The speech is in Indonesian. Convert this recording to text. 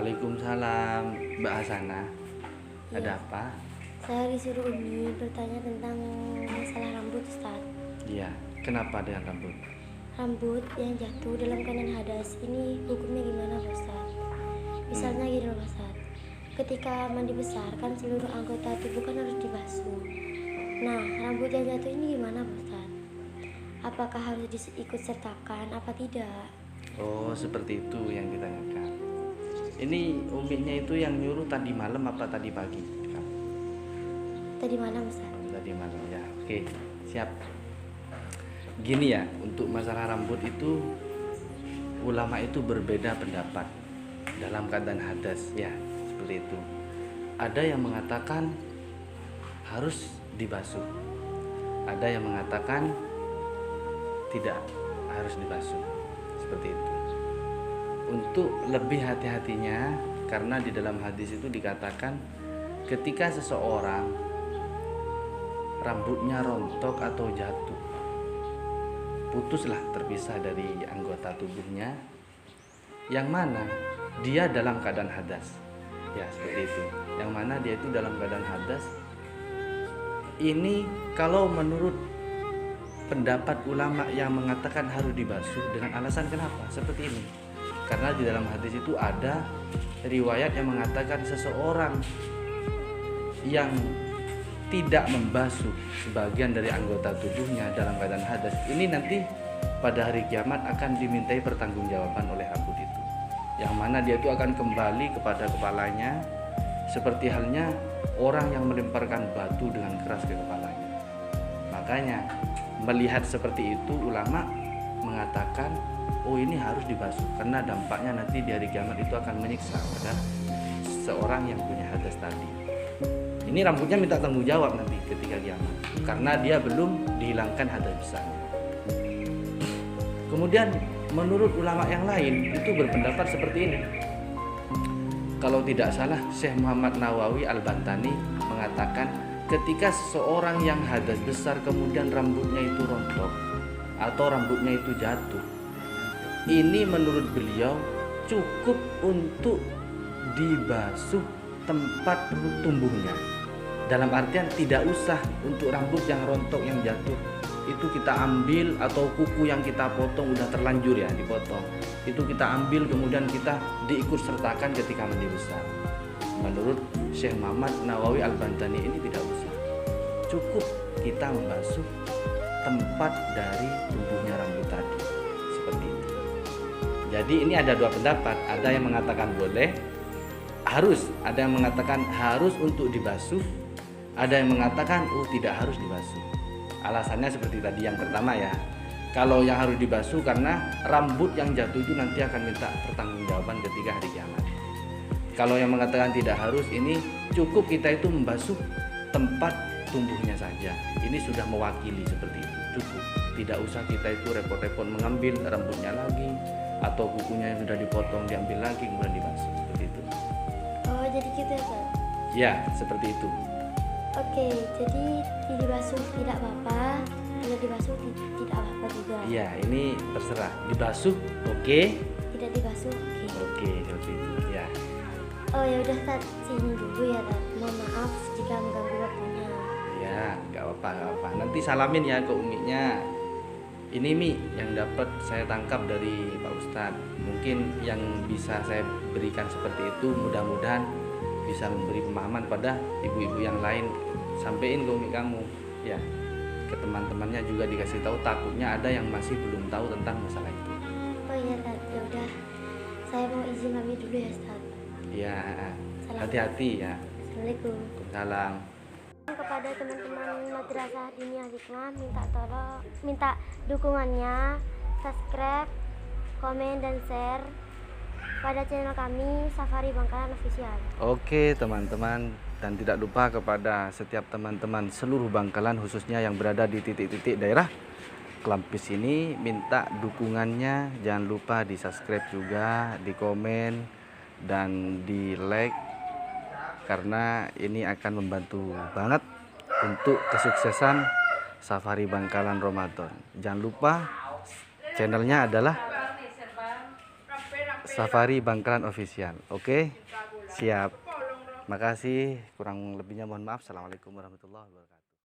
Waalaikumsalam, Mbak Hasana. Ada Iya, apa? saya disuruh Umi bertanya tentang masalah rambut, Ustaz. Iya, kenapa dengan rambut? Rambut yang jatuh dalam keadaan hadas ini hukumnya gimana, Pak Ustaz? Misalnya gini loh, Ustaz. Ketika mandi besar kan seluruh anggota tubuh kan harus dibasuh. Nah, rambut yang jatuh ini gimana, Pak Ustaz? Apakah harus diikut sertakan apa tidak? Oh, seperti itu yang ditanyakan. Ini uminya itu yang nyuruh tadi malam apa tadi pagi? Tadi malam, Ustaz. Tadi malam ya. Oke, siap. Gini ya, untuk masalah rambut itu ulama itu berbeda pendapat dalam keadaan hadas ya, seperti itu. Ada yang mengatakan harus dibasuh. Ada yang mengatakan tidak harus dibasuh. Seperti itu. Untuk lebih hati-hatinya, karena di dalam hadis itu dikatakan ketika seseorang rambutnya rontok atau jatuh, putuslah terpisah dari anggota tubuhnya, yang mana dia dalam keadaan hadas. Ya, seperti itu. Yang mana dia itu dalam keadaan hadas. Ini kalau menurut pendapat ulama yang mengatakan harus dibasuh dengan alasan kenapa? Seperti ini. Karena di dalam hadis itu ada riwayat yang mengatakan seseorang yang tidak membasuh sebagian dari anggota tubuhnya dalam keadaan hadas, ini nanti pada hari kiamat akan dimintai pertanggungjawaban oleh rambut itu, yang mana dia itu akan kembali kepada kepalanya seperti halnya orang yang melemparkan batu dengan keras ke kepalanya. Makanya melihat seperti itu, ulama mengatakan oh ini harus dibasuh karena dampaknya nanti di hari kiamat itu akan menyiksa pada seorang yang punya hadas tadi. Ini rambutnya minta tanggung jawab nanti ketika kiamat karena dia belum dihilangkan hadas besarnya. Kemudian menurut ulama yang lain itu berpendapat seperti ini. Kalau tidak salah Syekh Muhammad Nawawi Al-Bantani mengatakan ketika seseorang yang hadas besar kemudian rambutnya itu rontok atau rambutnya itu jatuh, ini menurut beliau cukup untuk dibasuh tempat tumbuhnya. Dalam artian tidak usah untuk rambut yang rontok yang jatuh itu kita ambil, atau kuku yang kita potong udah terlanjur ya dipotong, itu kita ambil kemudian kita diikut sertakan ketika mandi besar. Menurut Syekh Muhammad Nawawi Al-Bantani ini tidak usah, cukup kita membasuh tempat dari tumbuhnya rambut tadi, seperti itu. Jadi ini ada dua pendapat, ada yang mengatakan boleh, harus, ada yang mengatakan harus untuk dibasuh, ada yang mengatakan oh tidak harus dibasuh. Alasannya seperti tadi yang pertama ya, kalau yang harus dibasuh karena rambut yang jatuh itu nanti akan minta pertanggungjawaban ketika hari kiamat. Kalau yang mengatakan tidak harus, ini cukup kita itu membasuh tempat tumbuhnya saja, ini sudah mewakili seperti itu, cukup. Tidak usah kita itu repot-repot mengambil rambutnya lagi atau kukunya yang sudah dipotong diambil lagi kemudian dibasuh, seperti itu. Oh, jadi gitu ya, Pak? Ya, seperti itu. Oke, jadi dibasuh tidak apa-apa, tidak dibasuh tidak apa-apa juga. Iya, ini terserah. Dibasuh, oke. Tidak dibasuh, oke. Oke, seperti itu. Ya. Oh ya udah, Tat, sini dulu ya, Tat. Mohon maaf jika mengganggu waktunya. Ya, nggak apa-apa, nggak apa. Nanti salamin ya ke uminya. Ini Mi yang dapat saya tangkap dari Pak Ustadz. Mungkin yang bisa saya berikan seperti itu, mudah-mudahan bisa memberi pemahaman pada ibu-ibu yang lain. Sampaikan ke umi kamu, ya, ke teman-temannya juga dikasih tahu, takutnya ada yang masih belum tahu tentang masalah itu. Oh iya, Tat, ya udah. Saya mau izin pamit dulu ya, Tat. Ya, Salam. hati-hati ya. Assalamualaikum. Salam. Kepada teman-teman Madrasah Diniyah Hikmah, minta dukungannya, subscribe, komen dan share pada channel kami Safari Bangkalan Official. Oke teman-teman, dan tidak lupa kepada setiap teman-teman seluruh Bangkalan khususnya yang berada di titik-titik daerah Klampis ini, minta dukungannya, jangan lupa di subscribe juga, di komen dan di like, karena ini akan membantu banget untuk kesuksesan Safari Bangkalan Ramadan. Jangan lupa channelnya adalah Safari Bangkalan Official. Oke, siap. Makasih. Kurang lebihnya mohon maaf. Assalamualaikum warahmatullahi wabarakatuh.